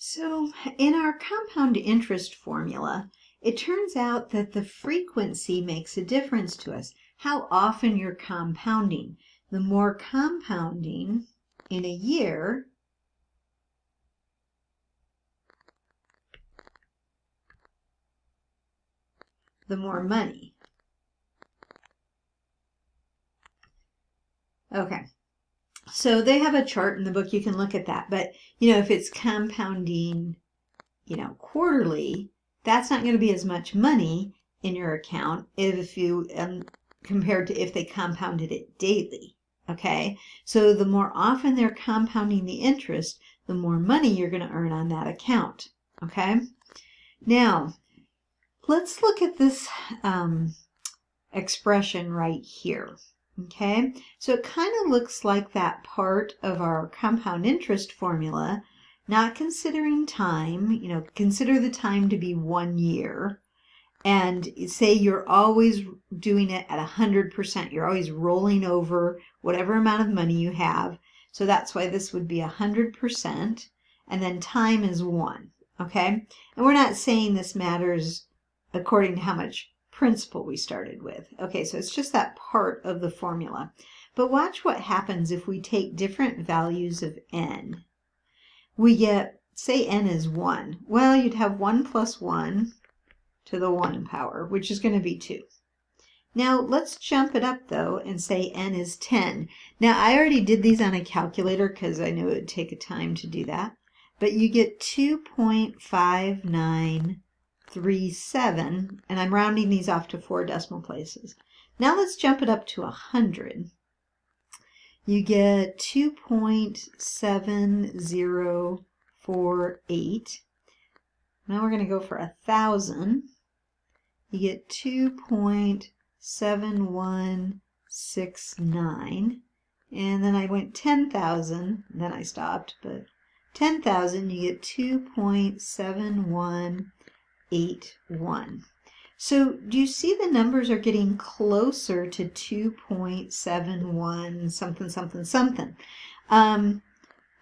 So in our compound interest formula, it turns out that the frequency makes a difference to us. How often you're compounding. The more compounding in a year, the more money. Okay. So they have a chart in the book, you can look at that. But, if it's compounding, quarterly, that's not going to be as much money in your account if you, compared to if they compounded it daily. Okay. So the more often they're compounding the interest, the more money you're going to earn on that account. Okay. Now, let's look at this expression right here. Okay, so it kind of looks like that part of our compound interest formula, not considering time, consider the time to be 1 year, and say you're always doing it at 100%. You're always rolling over whatever amount of money you have. So that's why this would be 100%, and then time is 1, okay? And we're not saying this matters according to how much principal we started with. Okay, so it's just that part of the formula. But watch what happens if we take different values of n. We get, say n is 1. Well, you'd have 1 plus 1 to the 1 power, which is going to be 2. Now, let's jump it up, though, and say n is 10. Now, I already did these on a calculator because I knew it would take a time to do that. But you get 2.5937, and I'm rounding these off to 4 decimal places. Now let's jump it up to 100. You get 2.7048. Now we're going to go for 1,000. You get 2.7169. And then I went 10,000, then I stopped, but 10,000, you get 2.7181. So do you see the numbers are getting closer to 2.71 something, something, something.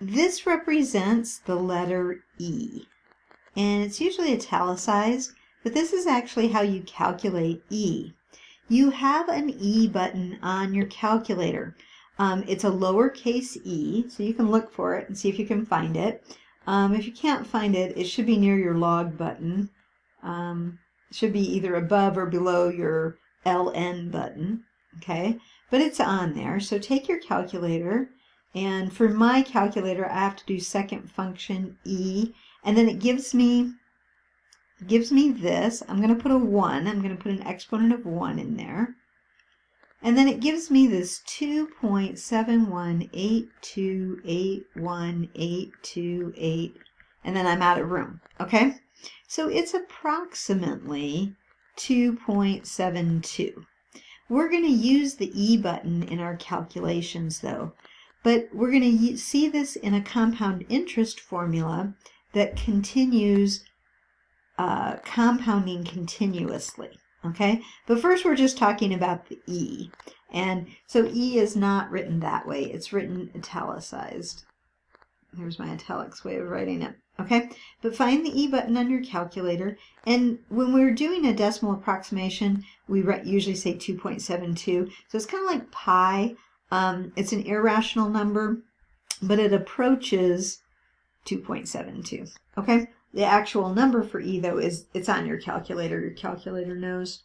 This represents the letter E, and it's usually italicized, but this is actually how you calculate E. You have an E button on your calculator. It's a lowercase e, so you can look for it and see if you can find it. If you can't find it, it should be near your log button. It should be either above or below your LN button, okay? But it's on there, so take your calculator, and for my calculator, I have to do second function E, and then it gives me this. I'm going to put a 1. I'm going to put an exponent of 1 in there. And then it gives me this 2.7182812828, and then I'm out of room, okay? So it's approximately 2.72. We're going to use the E button in our calculations, though, but we're going to see this in a compound interest formula that continues compounding continuously. Okay, but first we're just talking about the E. And so E is not written that way. It's written italicized. There's my italics way of writing it. Okay, but find the E button on your calculator. And when we're doing a decimal approximation, we usually say 2.72. So it's kind of like pi. It's an irrational number, but it approaches 2.72. Okay. The actual number for E, though, it's on your calculator. Your calculator knows.